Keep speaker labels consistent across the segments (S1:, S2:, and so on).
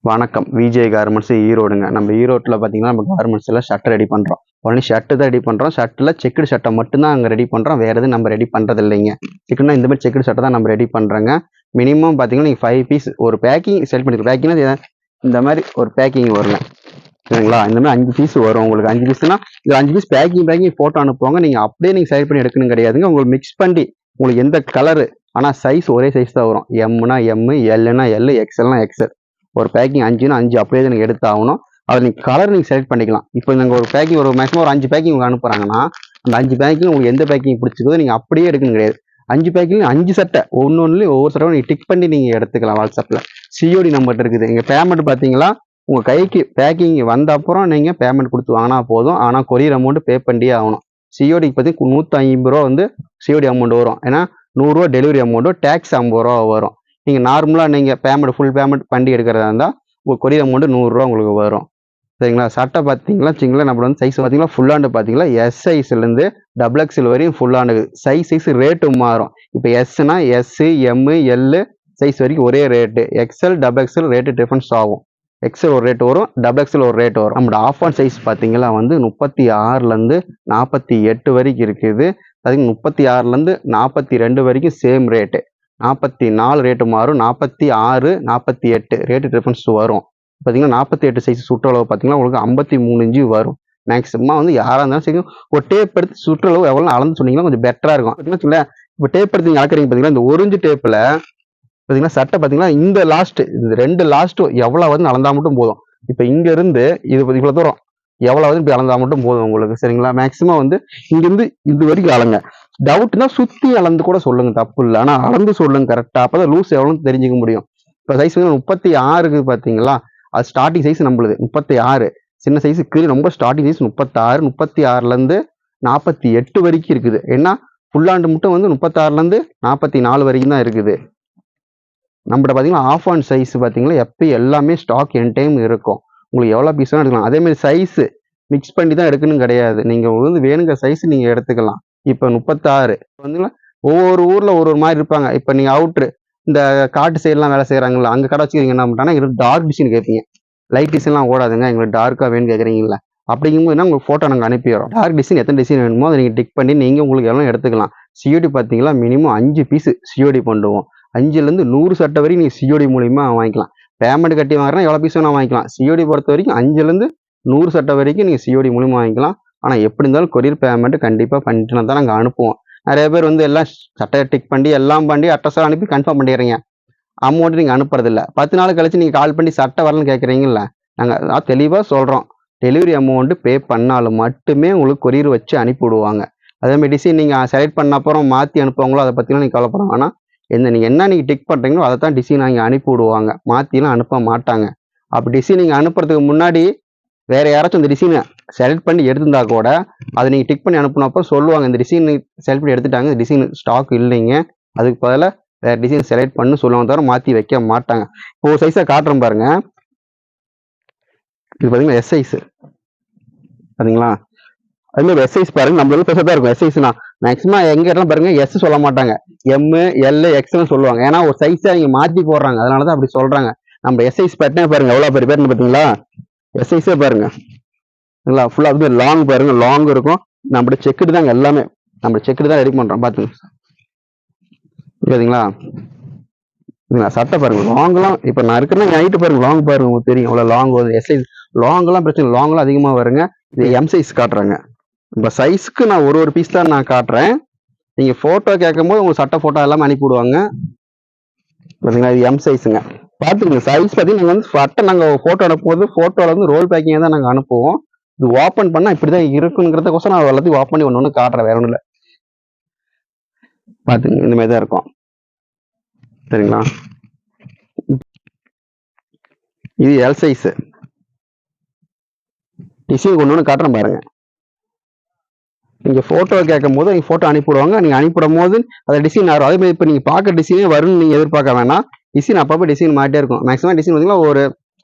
S1: வணக்கம். விஜய் கார்மெண்ட்ஸ் ஈரோடுங்க. நம்ம ஈரோட்டில் பார்த்தீங்கன்னா நம்ம கார்மெண்ட்ஸில் ஷர்ட் ரெடி பண்ணுறோம். ஒன்லி ஷர்ட்டு தான் ரெடி பண்ணுறோம். ஷர்ட்டில் செக்குடு ஷர்ட்டை மட்டும்தான் அங்கே ரெடி பண்ணுறோம். வேறு எதுவும் நம்ம ரெடி பண்ணுறது இல்லைங்க. செக்குடுனா இந்த மாதிரி செக்குடு ஷர்ட்டை தான் நம்ம ரெடி பண்ணுறோங்க. மினிமம் பார்த்தீங்கன்னா நீங்கள் 5 பீஸ் ஒரு பேக்கிங் செல் பண்ணிக்கலாம். பேக்கிங்னா இந்த மாதிரி ஒரு பேக்கிங் வருங்க. சரிங்களா? இந்த மாதிரி 5 பீஸ் வரும். உங்களுக்கு 5 பீஸ்னா இது 5 பீஸ் பேக்கிங் ஃபோட்டோ அனுப்புவாங்க. நீங்கள் அப்படியே நீங்கள் செலக்ட் பண்ணி எடுக்கணும் கிடையாதுங்க. உங்களுக்கு மிக்ஸ் பண்ணி உங்களுக்கு எந்த கலரு ஆனால் சைஸ் ஒரே சைஸ் தான் வரும். எம்னா எம், எல்னா எல், எக்ஸ்எல்னா எக்ஸ்எல். ஒரு பேக்கிங் 5னா 5 அப்படியே தான் நீங்கள் எடுத்து ஆகணும். அதில் நீங்கள் கலர் நீங்கள் செலக்ட் பண்ணிக்கலாம். இப்போ நீங்கள் ஒரு பேக்கிங் ஒரு மேக்ஸிமம் ஒரு 5 பேக்கிங் உங்களுக்கு அனுப்புகிறாங்கன்னா அந்த 5 பேக்கிங் உங்களுக்கு எந்த பேக்கிங் பிடிச்சிருக்கோ நீங்கள் அப்படியே எடுக்கணும் கிடையாது. 5 பேக்கிங் 5 சட்டை ஒவ்வொன்றுலையும் ஒவ்வொரு சட்டை நீங்கள் டிக் பண்ணி நீங்கள் எடுத்துக்கலாம். வாட்ஸ்அப்பில் சிஓடி நம்பர் இருக்குது. நீங்கள் பேமெண்ட் பார்த்தீங்களா உங்கள் கைக்கு பேக்கிங் வந்த அப்புறம் நீங்கள் பேமெண்ட் கொடுத்து வாங்கினா போதும். ஆனால் கொரியர் அமௌண்ட்டு பே பண்ணியே ஆகணும். சிஓடிக்கு பற்றி 150 ரூபா வந்து சிஓடி அமௌண்ட் வரும். ஏன்னா 100 ரூபா டெலிவரி அமௌண்ட்டும் டேக்ஸ் 50 ரூபா வரும். நீங்கள் நார்மலாக நீங்கள் ஃபுல் பேமெண்ட் பண்ணி எடுக்கிறதா இருந்தால் உங்கள் கொரியர் அமௌண்ட்டு 100 ரூபா உங்களுக்கு வரும். சரிங்களா? சட்டை பார்த்தீங்களா வச்சுங்களா நம்ம வந்து சைஸ் பார்த்தீங்களா ஃபுல்லாண்டு பார்த்தீங்களா எஸ் சைஸ்லேருந்து டபுள் எக்ஸ்எல் வரையும் ஃபுல்லாண்டு சைஸ் ரேட்டு மாறும். இப்போ எஸ்னா எஸ், எம், எல் சைஸ் வரைக்கும் ஒரே rate. XL double XL rate difference ஆகும். எக்ஸ்எல் ஒரு ரேட் வரும், டபுள் எக்ஸ்எல் ஒரு ரேட் வரும். நம்மளோட ஆஃப் ஆன் சைஸ் பார்த்தீங்களா வந்து 36லேருந்து 48 வரைக்கும் இருக்குது. அதுக்கு 36லேருந்து 42 வரைக்கும் சேம் ரேட்டு. 44 ரேட்டு மாறும். 46, 48 ரேட்டு டிஃப்ரென்ஸ் வரும். பார்த்தீங்கன்னா 48 சைஸ் சுற்றளவு பார்த்தீங்கன்னா உங்களுக்கு 53 இன்ச்சு வரும். மேக்ஸிமம் வந்து யாராக இருந்தாலும் சரி ஒரு டேப் எடுத்து சுற்றளவு எவ்வளோ அளந்து சொன்னீங்கன்னா கொஞ்சம் பெட்டராக இருக்கும். பார்த்தீங்கன்னா இப்போ டேப் எடுத்து நீங்கள் அளக்குறீங்க பார்த்தீங்கன்னா இந்த 1 இன்ச்சு டேப்பில் பார்த்தீங்கன்னா சட்டை பார்த்தீங்கன்னா இந்த லாஸ்ட்டு இந்த 2 லாஸ்ட்டு எவ்வளோ வந்து அளந்தால் மட்டும் போதும். இப்போ இங்கேருந்து இது இவ்வளோ தூரம் எவ்வளோ வந்து இப்படி அளந்தால் மட்டும் போதும் உங்களுக்கு. சரிங்களா? மேக்ஸிமம் வந்து இங்கேருந்து இது வரைக்கும் அளங்க. டவுட்னா சுற்றி அளந்து கூட சொல்லுங்க, தப்பு இல்லை. ஆனால் அளந்து சொல்லுங்க கரெக்டாக. அப்போ தான் லூஸ் எவ்வளோன்னு தெரிஞ்சுக்க முடியும். இப்போ சைஸ் வந்து 36க்கு பார்த்தீங்களா அது ஸ்டார்டிங் சைஸ் நம்மளுது 36. சின்ன சைஸு கீழே ரொம்ப ஸ்டார்டிங் சைஸ் 36. 36லேருந்து 48 வரைக்கும் இருக்குது. ஏன்னா ஃபுல்லாண்டு மட்டும் வந்து 36லேருந்து 44 வரைக்கும் தான் இருக்குது. நம்மகிட்ட பார்த்தீங்கன்னா ஆஃப் ஆன் சைஸ் பார்த்தீங்கன்னா எப்பயும் எல்லாமே ஸ்டாக் என் டைம் இருக்கும். உங்களுக்கு எவ்வளோ பீஸ் வேணும் எடுக்கலாம். அதேமாதிரி சைஸு மிக்ஸ் பண்ணி தான் எடுக்கணும் கிடையாது. நீங்கள் வந்து வேணுங்கிற சைஸ் நீங்கள் எடுத்துக்கலாம். இப்போ 36 வந்து ஒவ்வொரு ஊரில் ஒரு மாதிரி இருப்பாங்க. இப்போ நீங்கள் அவுட்ரு இந்த காட்டு சைட்லாம் வேலை செய்கிறாங்களா அங்கே கடை வச்சுக்கிறீங்க என்ன பண்ணிட்டாங்கன்னா எங்களுக்கு டார்க் டிசைன் கேட்பீங்க. லைட் டிசைன்லாம் ஓடாதுங்க, எங்களுக்கு டார்க்காக வேணும்னு கேட்குறீங்களா? அப்படிங்கும்போது என்ன உங்களுக்கு ஃபோட்டோ நாங்கள் அனுப்பிடுறோம். டார்க் டிசைன் எத்தனை டிசைன் வேணுமோ அதை நீங்கள் டிக் பண்ணி நீங்கள் உங்களுக்கு எல்லாம் எடுத்துக்கலாம். சிஓடி பார்த்தீங்களா மினிமம் 5 பீஸு சிஓடி பண்ணுவோம். 5லேருந்து 100 சட்டை வரைக்கும் நீங்கள் சிஓடி மூலிமா வாங்கிக்கலாம். பேமெண்ட் கட்டி வாங்குறேன்னா எவ்வளோ பீஸ் வேணால் வாங்கிக்கலாம். சிஓடி பொறுத்த வரைக்கும் 5லேருந்து 100 சட்டை வரைக்கும் நீங்கள் சிஓடி மூலிமா வாங்கிக்கலாம். ஆனால் எப்படி இருந்தாலும் கொரியர் பேமெண்ட் கண்டிப்பாக பண்ணிட்டுனா தான் நாங்கள் அனுப்புவோம். நிறைய பேர் வந்து எல்லாம் சட்டையை டிக் பண்ணி எல்லாம் பண்ணி அட்ரஸாக அனுப்பி கன்ஃபார்ம் பண்ணிடுறீங்க. அமௌண்ட்டு நீங்கள் அனுப்புறதில்ல. 10 நாள் கழிச்சு நீங்கள் கால் பண்ணி சட்டை வரலன்னு கேட்குறீங்கள, நாங்கள் தெளிவாக சொல்கிறோம். டெலிவரி அமௌண்ட்டு பே பண்ணாலும் மட்டுமே உங்களுக்கு கொரியர் வச்சு அனுப்பிவிடுவாங்க. அதேமாதிரி டிசைன் நீங்கள் செலக்ட் பண்ண அப்புறம் மாற்றி அனுப்புவாங்களோ அதை பற்றிலாம் நீங்கள் கவலைப்பட வேணாம். நீங்கள் டிக் பண்ணுறீங்களோ அதை தான் டிசைன் நீங்கள் அனுப்பி விடுவாங்க. மாற்றிலாம் அனுப்ப மாட்டாங்க. அப்படி டிசைன் நீங்கள் அனுப்புறதுக்கு முன்னாடி வேறு யாராச்சும் இந்த டிசைனை செலக்ட் பண்ணி எடுத்திருந்தா கூட அதை நீங்கள் டிக் பண்ணி அனுப்புனப்போ சொல்லுவாங்க இந்த டிசைன் செலக்ட் பண்ணி எடுத்துட்டாங்க, இந்த டிசைன் ஸ்டாக் இல்லைங்க, அதுக்கு பதிலாக வேறு டிசைன் செலக்ட் பண்ணி சொல்லுவாங்க, தவிர மாற்றி வைக்க மாட்டாங்க. இப்போ ஒரு சைஸாக காட்டுறேன் பாருங்க. இது பார்த்தீங்கன்னா எஸ் சைஸு பார்த்தீங்களா? அதுமாதிரி எஸ் சைஸ் பாருங்க, நம்மளுக்கு பெருசாக தான் இருக்கும். எஸ் சைஸ்னா மேக்ஸிமம் எங்க இடத்துல பாருங்க எஸ் சொல்ல மாட்டாங்க, எம், எல், எக்ஸ்னு சொல்லுவாங்க. ஏன்னா ஒரு சைஸை அவங்க மாற்றி போடுறாங்க, அதனால தான் அப்படி சொல்றாங்க. நம்ம எஸ் சைஸ் பேட்டனே பாருங்க எவ்வளோ பெரிய பேட்டர்னு பார்த்தீங்களா? எஸ் சைஸே பாருங்க ஃபுல்லாக அதுமாதிரி லாங் பாருங்க, லாங் இருக்கும். நம்மளோட செக்குடு தாங்க எல்லாமே, நம்ம செக்குடு தான் ரெடி பண்ணுறோம். பார்த்துங்க பார்த்தீங்களா? சட்டை பாருங்க லாங்லாம். இப்போ நான் இருக்கிறேன்னா நைட்டு பாருங்க லாங் பாருங்க, உங்களுக்கு தெரியும் அவ்வளோ லாங் வருது. எஸ் சைஸ் லாங்கெல்லாம் பிரச்சனை, லாங்லாம் அதிகமாக வருங்க. இது எம் சைஸ் காட்டுறாங்க. இப்போ சைஸ்க்கு நான் ஒரு பீஸ் தான் நான் காட்டுறேன். நீங்கள் ஃபோட்டோ கேட்கும் போது உங்களுக்கு சட்டை ஃபோட்டோ எல்லாமே அனுப்பிவிடுவாங்க. பார்த்தீங்களா? இது எம் சைஸுங்க. பார்த்துக்கோங்க சைஸ் பார்த்தீங்கன்னா நாங்கள் வந்து சட்டை நாங்கள் ஃபோட்டோ அனுப்பும்போது ஃபோட்டோவில் வந்து ரோல் பேக்கிங்காக தான் நாங்கள் அனுப்புவோம். இது ஓப்பன் பண்ணால் இப்படி தான் இருக்குங்கிறதுக்கோசம் நான் எல்லாத்தையும் ஓப்பன் பண்ணி ஒன்று காட்டுறேன், வேற ஒன்றும் இல்லை. பார்த்துங்க இந்த மாதிரி தான் இருக்கும். சரிங்களா? இது எல் சைஸு. டிசைன் ஒன்று காட்டுறேன் பாருங்க. நீங்கள் ஃபோட்டோ கேட்கும் போது நீங்கள் ஃபோட்டோ அனுப்பிவிடுவாங்க. நீங்கள் அனுப்பிவிடும் போது அதை டிசைன் வரும். அதே மாதிரி இப்போ நீங்கள் பார்க்குற டிசைனே வரும்னு நீங்கள் எதிர்பார்க்க வேணாம். டிசைன் அப்பப்போ டிசைன் மாட்டே இருக்கும். மேக்ஸிமம் டிசைன் பார்த்தீங்கன்னா ஒரு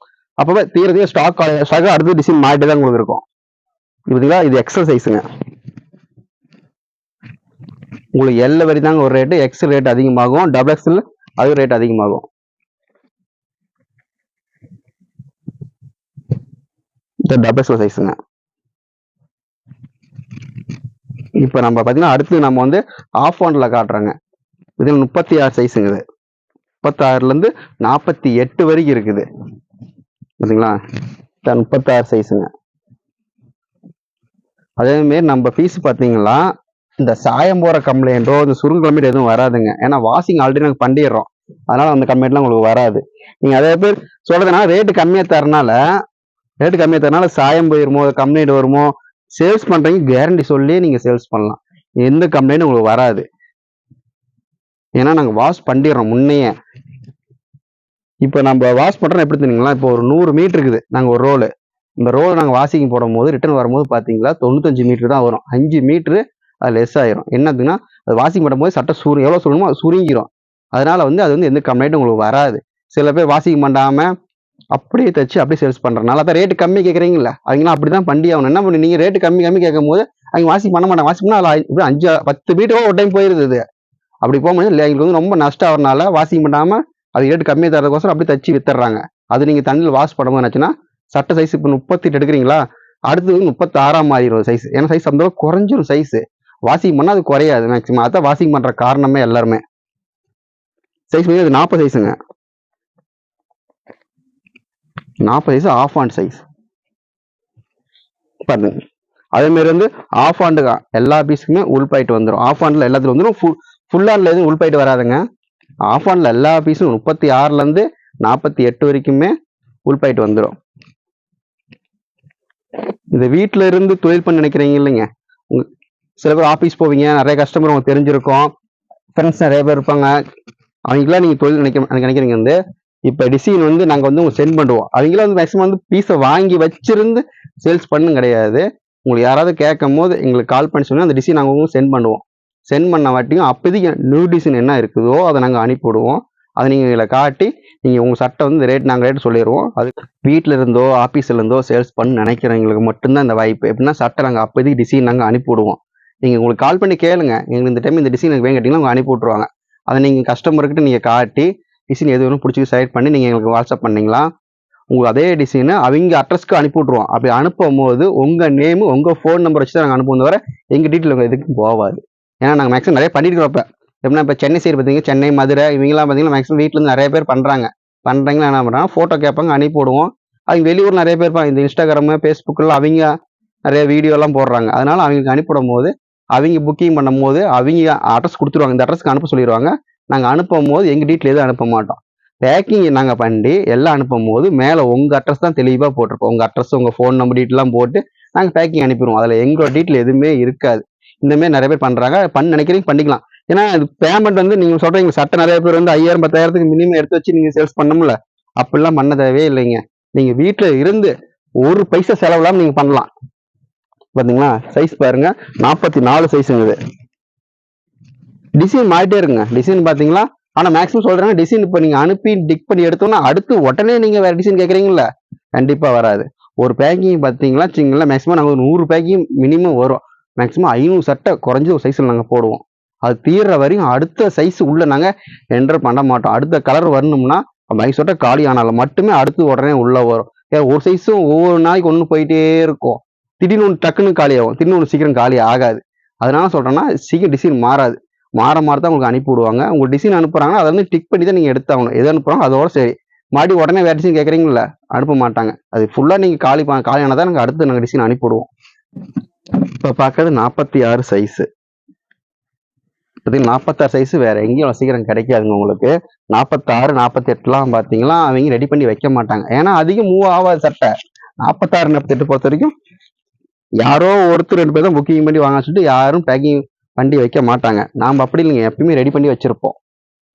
S1: அப்பப்போ தீரத்தையும் ஸ்டாக் அடுத்த டிசைன் மாட்டே தான் உங்களுக்கு இருக்கும். பார்த்தீங்களா? இது எக்ஸல் சைஸுங்க. உங்களுக்கு எல் வரி தாங்க ஒரு ரேட்டு, எக்ஸல் ரேட் அதிகமாகும், டபுள் எக்ஸல் அது ரேட் அதிகமாகும். டபுள் எக்ஸல் சைஸுங்க. இப்போ நம்ம பார்த்தீங்கன்னா அடுத்து நம்ம வந்து ஆஃப் ஹேண்ட்ல காட்டுறோங்க. இதில் 36 சைஸுங்க. இது 36லேருந்து 48 வரைக்கும் இருக்குது. பார்த்தீங்களா? 36 சைஸுங்க. அதேமாரி நம்ம பீஸ் பார்த்தீங்களா இந்த சாயம் போகிற கம்ப்ளைண்ட்டோ இந்த சுருங்க கம்ப்ளைண்ட் எதுவும் வராதுங்க. ஏன்னா வாஷிங் ஆல்ரெடி நாங்கள் பண்ணிடுறோம். அதனால அந்த கம்ப்ளைண்ட்லாம் உங்களுக்கு வராது. நீங்கள் அதே பேர் சொல்றதுனா ரேட்டு கம்மியாக தரனால சாயம் போயிருமோ கம்ப்ளைண்ட் வருமோ சேல்ஸ் பண்றீங்க கேரண்டி சொல்லி நீங்க சேல்ஸ் பண்ணலாம். எந்த கம்ப்ளைண்ட்டும் உங்களுக்கு வராது. ஏன்னா நாங்கள் வாஷ் பண்ணிடுறோம் முன்னையே. இப்போ நம்ம வாஷ் பண்ணுறோம் எப்படி தெரியுங்களா? இப்போ ஒரு 100 மீட்டர் இருக்குது நாங்கள் ஒரு ரோலு. இந்த ரோல் நாங்கள் வாஷிங் போடும் போது ரிட்டர்ன் வரும்போது பார்த்தீங்களா 95 மீட்டர் தான் வரும். 5 மீட்ரு அது லெஸ் ஆயிரும். என்னதுன்னா அது வாஷிங் பண்ணும்போது சட்டை எவ்வளோ சொல்லணுமோ அது சுருங்கிரும். அதனால வந்து அது வந்து எந்த கம்ப்ளைண்ட்டும் உங்களுக்கு வராது. சில பேர் வாஷிங் பண்ணாம அப்படியே தச்சு அப்படியே சேல்ஸ் பண்றதுனால அப்போ ரேட்டு கம்மி கேட்குறீங்களா? அவங்களாம் அப்படிதான் பண்ணி ஆகணும். என்ன பண்ணி நீங்க ரேட்டு கம்மி கேட்கும் போது அவங்க வாஷிங் பண்ண மாட்டாங்க. வாஷிங் பண்ணா அதில் 5-10 மீட்டரோ ஒரு டைம் போயிருது. அப்படி போகும்போது எங்களுக்கு வந்து ரொம்ப நஷ்டம் ஆகிறனால வாஷிங் பண்ணாம அது ரேட்டு கம்மியாக தரதுக்கோசரம் அப்படி தச்சு வித்துறாங்க. அது நீங்க தண்ணியில் வாஷ் பண்ணும்போது என்னாச்சுன்னா சட்டை சைஸ் இப்போ 38 எடுக்கிறீங்களா, அடுத்து 36 மாறிடும் சைஸ். ஏன்னா சைஸ் அந்த குறைஞ்சிரும் சைஸ். வாஷிங் பண்ணால் அது குறையாது மேக்ஸிமம். அதான் வாஷிங் பண்ற காரணமே எல்லாருமே. சைஸ் வந்து அது 40 சைஸுங்க. 40 சைஸ் ஆஃப் ஹேண்ட் சைஸ் பாருங்க. அதே மாதிரி வந்து ஆஃப் ஹேண்டு எல்லா பீஸுக்குமே உள் பாயிட்டு வந்துடும். ஆஃப் ஹேண்ட்ல எல்லாத்துலையும் வந்துடும். ஃபுல் ஹேண்ட்ல எதுவும் உள் பாயிட்டு வராதுங்க. ஆஃப் ஹேண்ட்ல எல்லா பீஸும் 36லேருந்து 48 வரைக்குமே உள் பாயிட்டு வந்துடும். இந்த வீட்டில இருந்து தொழில் பண்ண நினைக்கிறீங்க இல்லைங்க, சில பேர் ஆஃபீஸ் போவீங்க, நிறைய கஸ்டமர் உங்களுக்கு தெரிஞ்சிருக்கும், ஃப்ரெண்ட்ஸ் நிறைய பேர் இருப்பாங்க. அவங்களாம் நீங்கள் தொழில் நினைக்கிறீங்க வந்து இப்போ டிசைன் வந்து நாங்கள் வந்து உங்களுக்கு சென்ட் பண்ணுவோம். அவங்களாம் வந்து மேக்ஸிமம் வந்து பீஸை வாங்கி வச்சிருந்து சேல்ஸ் பண்ணும் கிடையாது. உங்களுக்கு யாராவது கேட்கும் போது எங்களுக்கு கால் பண்ணி சொன்னால் அந்த டிசைன் நாங்கள் உங்களுக்கு சென்ட் பண்ணுவோம். சென்ட் பண்ண வாட்டியும் அப்போதைக்கு நியூ டிசைன் என்ன இருக்குதோ அதை நாங்கள் அனுப்பிவிடுவோம். அதை நீங்கள் எங்களை காட்டி நீங்கள் உங்கள் சட்டை வந்து நாங்கள் ரேட் சொல்லிடுவோம். அது வீட்டில் இருந்தோ ஆஃபீஸில் இருந்தோ சேல்ஸ் பண்ண நினைக்கிறவங்களுக்கு மட்டும்தான் இந்த வாய்ப்பு. எப்படின்னா சட்டை நாங்கள் அப்போதைக்கு டிசைன் நாங்கள் அனுப்பிவிடுவோம். நீங்கள் உங்களுக்கு கால் பண்ணி கேளுங்க, எங்களுக்கு இந்த டைம் இந்த டிசைன் எனக்கு வேணும் கேட்டிங்கன்னா அவங்க அனுப்பி விட்ருவாங்க. அதை நீங்கள் கஸ்டமர்கிட்ட நீங்கள் காட்டி டிசைன் எது வேணும் பிடிச்சி செலக்ட் பண்ணி நீங்கள் எங்களுக்கு வாட்ஸ்அப் பண்ணிங்களா, உங்களுக்கு அதே டிசைனை அவங்க அட்ரஸ்க்கு அனுப்பி விட்ருவோம். அப்படி அனுப்பும் போது உங்கள் நேமு உங்கள் ஃபோன் நம்பர் வச்சு தான் நாங்கள் அனுப்புவோம் தவிர எங்கள் டீட்டெயில் உங்கள் எதுக்கும் போகாது. ஏன்னா நாங்கள் மேக்ஸிமம் நிறைய பண்ணியிருக்கிறோம். இப்போ எப்படின்னா இப்போ சென்னை சைடு பார்த்தீங்கன்னா சென்னை மதுரை இவங்கெல்லாம் பார்த்தீங்கன்னா மேக்ஸிமம் வீட்டிலேருந்து நிறைய பேர் பண்ணுறாங்களா என்ன பண்ணுறாங்க, ஃபோட்டோ கேட்பாங்க அனுப்பி விடுவோம். அவங்க வெளியூர் நிறைய பேர் இருப்பாங்க. இந்த இன்ஸ்டாகிராமு ஃபேஸ்புக்கில் அவங்க நிறைய வீடியோலாம் போடுறாங்க. அதனால அவங்களுக்கு அனுப்பிவிடும் போது அவங்க புக்கிங் பண்ணும் போது அவங்க அட்ரஸ் கொடுத்துருவாங்க. இந்த அட்ரஸ்க்கு அனுப்ப சொல்லிடுவாங்க. நாங்கள் அனுப்பும் போது எங்கள் டீட்டெயில் எதுவும் அனுப்ப மாட்டோம். பேக்கிங் நாங்கள் பண்ணி எல்லாம் அனுப்பும் போது மேலே உங்கள் அட்ரஸ் தான் தெளிவாக போட்டிருக்கோம். உங்கள் அட்ரஸ் உங்கள் ஃபோன் நம்பர் டீட்டெயிலாம் போட்டு நாங்கள் பேக்கிங் அனுப்பிடுவோம். அதில் எங்களோட டீட்டெயில் எதுவுமே இருக்காது. இந்தமாரி நிறைய பேர் பண்ணுறாங்க. நினைக்கிறீங்க பண்ணிக்கலாம். ஏன்னா இது பேமெண்ட் வந்து நீங்கள் சொல்கிறீங்க சட்டை நிறைய பேர் வந்து 5000-10,000க்கு மினிமம் எடுத்து வச்சு நீங்கள் சேல்ஸ் பண்ணமுல, அப்படிலாம் பண்ண தேவையே இல்லைங்க. நீங்கள் வீட்டில் இருந்து ஒரு பைசா செலவில்லாமல் நீங்கள் பண்ணலாம். பார்த்தீங்களா சைஸ் பாருங்க 44 சைஸுங்குது. டிசைன் மாறிட்டே இருக்குங்க. டிசைன் பார்த்தீங்களா, ஆனால் மேக்ஸிமம் சொல்கிறாங்க டிசைன் இப்போ நீங்கள் அனுப்பி டிக் பண்ணி எடுத்தோன்னா அடுத்து உடனே நீங்கள் வேறு டிசைன் கேட்குறீங்களா, கண்டிப்பாக வராது. ஒரு பேக்கிங் பார்த்தீங்களா வச்சுங்களா, மேக்ஸிமம் நாங்கள் 100 பேக்கிங் மினிமம் வரும். மேக்ஸிமம் 500 சட்டை குறைஞ்ச ஒரு சைஸில் நாங்கள் போடுவோம். அது தீர்ற வரையும் அடுத்த சைஸ் உள்ள நாங்கள் என்டர் பண்ண மாட்டோம். அடுத்த கலர் வரணும்னா மைசோட்டை காலி ஆனாலும் மட்டுமே அடுத்து உடனே உள்ள வரும். ஏன் ஒரு சைஸும் ஒவ்வொரு நாளைக்கு ஒன்று போயிட்டே இருக்கும். திடீர்னு ஒன்று டக்குன்னு காலி ஆகும், திடீர்னு ஒன்று சீக்கிரம் காலி ஆகாது. அதனால சொல்கிறேன்னா சீக்கிரம் டிசைன் மாறாது. மாற தான் உங்களுக்கு அனுப்பி விடுவாங்க. உங்களுக்கு டிசைன் அனுப்புறாங்கன்னா அதை வந்து டிக் பண்ணி தான் நீங்கள் எடுத்தாகணும். எது அனுப்புறாங்க அதோட சரி. மாடி உடனே வேறு டிசைன் கேட்குறீங்களா, அனுப்ப மாட்டாங்க. அது ஃபுல்லாக நீங்கள் காலி ஆனதான் நாங்கள் அடுத்து நாங்கள் டிசைன் அனுப்பிவிடுவோம். இப்போ பார்க்கறது 46 சைஸு. பார்த்தீங்கன்னா 46 சைஸு வேறு எங்கேயும் சீக்கிரம் கிடைக்காதுங்க உங்களுக்கு. 46, 48லாம் பார்த்தீங்கன்னா அவங்க ரெடி பண்ணி வைக்க மாட்டாங்க. ஏன்னா அதிகம் மூவ் ஆகாது சட்டை. 46, 48 பொறுத்த வரைக்கும் யாரோ ஒருத்தர் 2 பேர் தான் புக்கிங் பண்ணி வாங்க சொல்லிட்டு யாரும் பேக்கிங் பண்ணி வைக்க மாட்டாங்க. நாம் அப்படி இல்லைங்க, எப்பயுமே ரெடி பண்ணி வச்சிருப்போம்.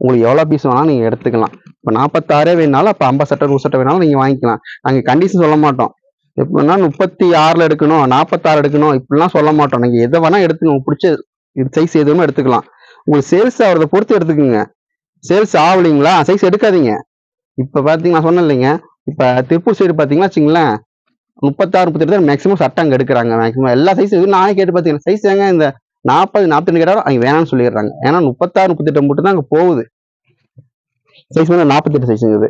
S1: உங்களுக்கு எவ்வளோ பீஸ் வேணாலும் நீங்கள் எடுத்துக்கலாம். இப்போ 46 வேணாலும் அப்போ 50 சட்டை 100 சட்டை வேணாலும் நீங்கள் வாங்கிக்கலாம். நாங்கள் கண்டிஷன் சொல்ல மாட்டோம். எப்படின்னா 36 எடுக்கணும், 46 எடுக்கணும் இப்படிலாம் சொல்ல மாட்டோம். நீங்கள் எதை வேணால் எடுத்துங்க, உங்களுக்கு பிடிச்ச சைஸ் எதுவுமே எடுத்துக்கலாம். உங்களுக்கு சேல்ஸ் ஆகிறத பொறுத்து எடுத்துக்கோங்க. சேல்ஸ் ஆகலைங்களா சைஸ் எடுக்காதீங்க. இப்போ பார்த்தீங்கன்னா நான் சொன்னேன் இல்லைங்க, இப்போ திருப்பூர் சைடு பார்த்தீங்கன்னா வச்சுங்களேன் 36, 38 தான் மேக்ஸிமம் சட்டை அங்கே எடுக்கிறாங்க. மேக்ஸிமம் எல்லா சைஸ் நானே கேட்டு பார்த்தீங்கன்னா சைஸ் ஏங்க இந்த 40, 42 கேட்டாலும் அவங்க வேணாம்னு சொல்லிடுறாங்க. ஏன்னா 36, 38 மட்டும் தான் அங்கே போகுது. சைஸ் வந்து 48 சைஸுங்குது.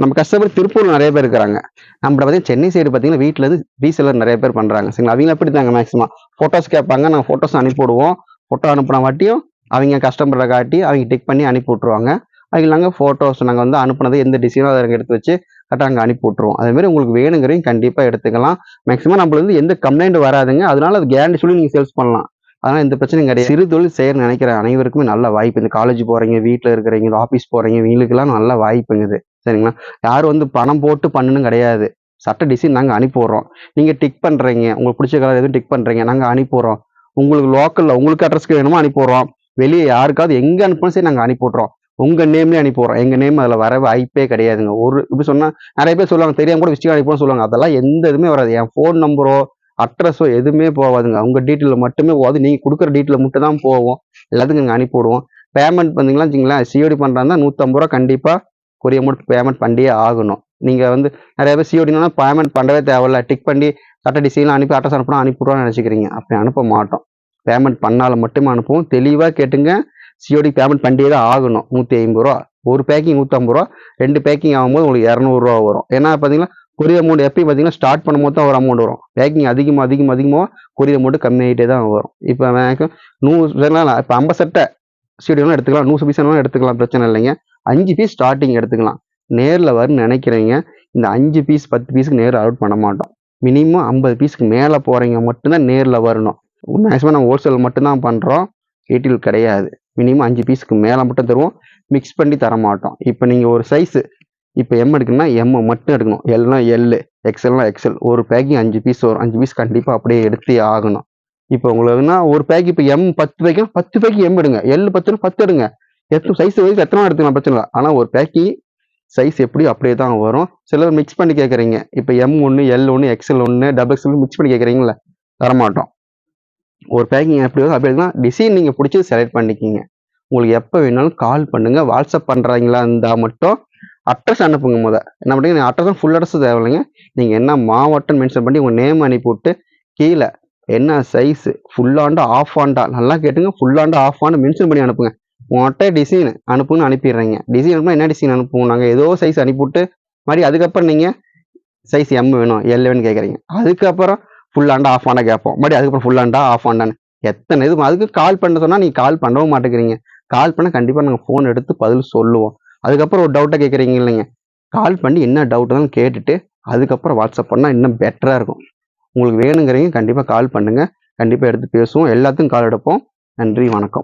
S1: நம்ம கஸ்டமர் திருப்பூர் நிறைய பேர் இருக்கிறாங்க. நம்மள பார்த்தீங்கன்னா சென்னை சைடு பார்த்தீங்கன்னா வீட்டில் இருந்து ரீசெல்லர் நிறைய பேர் பண்ணுறாங்க. சரிங்களா, அவங்க எப்படி தாங்க மேக்ஸிமம் ஃபோட்டோஸ் கேட்பாங்க. நாங்கள் ஃபோட்டோஸ் அனுப்பிவிடுவோம். ஃபோட்டோ அனுப்பின வாட்டியும் அவங்க கஸ்டமரை காட்டி அவங்க டிக் பண்ணி அனுப்பி விட்ருவாங்க. அவங்க நாங்கள் ஃபோட்டோஸ் நாங்கள் வந்து அனுப்புனது எந்த டிசைனோ அதை எடுத்து வச்சு கரெக்டாக அங்கே அனுப்பி விட்ருவோம். அதேமாதிரி உங்களுக்கு வேணுங்கிறதையும் கண்டிப்பாக எடுத்துக்கலாம். மேக்ஸிமம் நம்மளுக்கு வந்து எந்த கம்ப்ளைண்ட் வராதுங்க. அதனால அது கேரண்டி சொல்லி நீங்கள் சேல்ஸ் பண்ணலாம். அதனால் எந்த பிரச்சனையும் கிடையாது. சிறு தொழில் செய்ய நினைக்கிற அனைவருக்குமே நல்ல வாய்ப்பு. இந்த காலேஜ் போகிறீங்க, வீட்டில் இருக்கிறீங்க, இந்த ஆஃபீஸ் போகிறீங்க, இவங்களுக்கெல்லாம் நல்ல வாய்ப்புங்க இது. சரிங்களா, யாரும் வந்து பணம் போட்டு பண்ணணும் கிடையாது. சட்ட டிசைன் நாங்கள் அனுப்பி விட்றோம். நீங்கள் டிக் பண்ணுறீங்க, உங்களுக்கு பிடிச்ச கலர் எதுவும் டிக் பண்ணுறீங்க, நாங்கள் அனுப்பி விட்றோம். உங்களுக்கு லோக்கலில் உங்களுக்கு அட்ரஸ்க்கு வேணுமோ அனுப்பி விட்றோம். வெளியே யாருக்காவது எங்கே அனுப்பணும் சரி நாங்கள் அனுப்பி விட்றோம். உங்கள் நேம்லேயே அனுப்பி விட்றோம். எங்கள் நேம் அதில் வர வாய்ப்பே கிடையாதுங்க. ஒரு இப்படி சொன்னால் நிறைய பேர் சொல்லுவாங்க, தெரியாம கூட விஷயம் அனுப்பினு சொல்லுவாங்க. அதெல்லாம் எந்த இதுவுமே வராது. என் ஃபோன் நம்பரோ அட்ரஸோ எதுவுமே போகாதுங்க. உங்கள் டீட்டெயில் மட்டுமே போகாது. நீங்கள் கொடுக்குற டீட்டெயில் மட்டும் தான் போவோம். எல்லாத்துக்கும் இங்கே அனுப்பி விடுவோம். பேமெண்ட் பார்த்தீங்கன்னா வச்சுங்களேன், சிஓடி பண்ணுறாருந்தா ₹150 கண்டிப்பாக கொரியர் அமௌண்ட் பேமெண்ட் பண்ணியே ஆகணும். நீங்கள் வந்து நிறைய பேர் சிஓடினா பேமெண்ட் பண்ணவே தேவையில்ல, டிக் பண்ணி சட்ட டிசைனில் அனுப்பி அட்ரஸ் அனுப்பினா அனுப்பிவிடுவான்னு நினச்சிக்கிறீங்க. அப்படி அனுப்ப மாட்டோம். பேமெண்ட் பண்ணாலும் மட்டுமே அனுப்புவோம். தெளிவாக கேட்டுங்க, சிஓடி பேமெண்ட் பண்ணியே தான் ஆகணும். ₹150. ஒரு பேக்கிங் ₹150, 2 பேக்கிங் ஆகும்போது உங்களுக்கு ₹200 வரும். ஏன்னா பார்த்தீங்கன்னா கொரியர் அமௌண்ட் எப்பயும் பார்த்தீங்கன்னா ஸ்டார்ட் பண்ணும்போது தான் ஒரு அமௌண்ட் வரும். பேக்கிங் அதிகமாக கொரியர் அமௌண்ட் கம்மியாகிட்டே தான் வரும். இப்போ மேக்ஸிமம் 100 இப்போ 50 சட்டை சிஓடிலாம் எடுத்துக்கலாம், 100 பீஸ் எடுத்துக்கலாம், பிரச்சனை இல்லைங்க. 5 பீஸ் ஸ்டார்டிங் எடுத்துக்கலாம். நேரில் வரும்னு நினைக்கிறீங்க, இந்த 5 பீஸ் 10 பீஸுக்கு நேரில் அலோட் பண்ண மாட்டோம். மினிமம் 50 பீஸுக்கு மேலே போகிறீங்க மட்டும்தான் நேரில் வரணும். மேக்ஸிமம் நம்ம ஹோல்சேல் மட்டும்தான் பண்ணுறோம், ரீட்டெயில் கிடையாது. மினிமம் 5 பீஸுக்கு மேலே மட்டும் தருவோம், மிக்ஸ் பண்ணி தர மாட்டோம். இப்போ நீங்கள் ஒரு சைஸு இப்போ எம் எடுக்கணும்னா எம் மட்டும் எடுக்கணும், எல்னா எல், எக்ஸ்எல்னா எக்ஸ்எல். ஒரு பேக்கிங் 5 பீஸ் வரும். 5 பீஸ் கண்டிப்பாக அப்படியே எடுத்தே ஆகணும். இப்போ உங்களுக்குன்னா ஒரு பேக் இப்போ எம் 10 பேக்கும் 10 பேக்கு எம் எடுங்க, எல் 10 10 எடுங்க. எத்தனை சைஸ் வயசு எத்தனை எடுத்துக்கலாம், பிரச்சனை இல்லை. ஆனால் ஒரு பேக்கி சைஸ் எப்படி அப்படியே தான் வரும். சிலர் மிக்ஸ் பண்ணி கேட்குறீங்க, இப்போ M1 L1 XL1 XXL mix பண்ணி கேட்குறீங்களா, தரமாட்டோம். ஒரு பேக்கிங் எப்படி வரும் அப்படி இருந்தால் டிசைன் நீங்கள் பிடிச்சது செலக்ட் பண்ணிக்கிங்க. உங்களுக்கு எப்போ வேணாலும் கால் பண்ணுங்கள். வாட்ஸ்அப் பண்ணுறாங்களா இருந்தால் மட்டும் அட்ரஸ் அனுப்புங்க. என்ன பண்ணுறீங்க, அட்ரஸ் ஃபுல் அட்ரஸ் தேவையில்லைங்க. நீங்கள் என்ன மாவட்டம் மென்ஷன் பண்ணி உங்கள் நேம் அனுப்பிவிட்டு கீழே என்ன சைஸு, ஃபுல் ஆண்டா ஆஃப் ஆண்டா நல்லா கேட்டுங்க, ஃபுல் ஆண்டா ஆஃப் ஆண்டு மென்ஷன் பண்ணி அனுப்புங்க. உங்கள்கிட்ட டிசைன் அனுப்புன்னு அனுப்பிடுறீங்க. டிசைன் அனுப்புனா என்ன டிசைன் அனுப்புவோம், நாங்கள் ஏதோ சைஸ் அனுப்பிவிட்டு மாதிரி அதுக்கப்புறம் நீங்கள் சைஸ் எம் வேணும் எல் வேணும்னு கேட்குறீங்க. அதுக்கப்புறம் ஃபுல் ஆண்டா ஆஃப் ஆண்டா கேட்போம். மறுபடியும் அதுக்கப்புறம் ஃபுல் ஆண்டா ஆஃப் ஆண்டான்னு எத்தனை இது. அதுக்கு கால் பண்ண சொன்னால் நீங்கள் கால் பண்ணவும் மாட்டேங்கிறீங்க. கால் பண்ணால் கண்டிப்பாக நாங்கள் ஃபோன் எடுத்து பதில் சொல்லுவோம். அதுக்கப்புறம் ஒரு டவுட்டை கேட்குறீங்க இல்லைங்க, கால் பண்ணி என்ன டவுட்டுன்னு கேட்டுட்டு அதுக்கப்புறம் வாட்ஸ்அப் பண்ணால் இன்னும் பெட்டராக இருக்கும். உங்களுக்கு வேணுங்கிறீங்க கண்டிப்பாக கால் பண்ணுங்கள், கண்டிப்பாக எடுத்து பேசுவோம். எல்லாத்துக்கும் கால் எடுப்போம். நன்றி, வணக்கம்.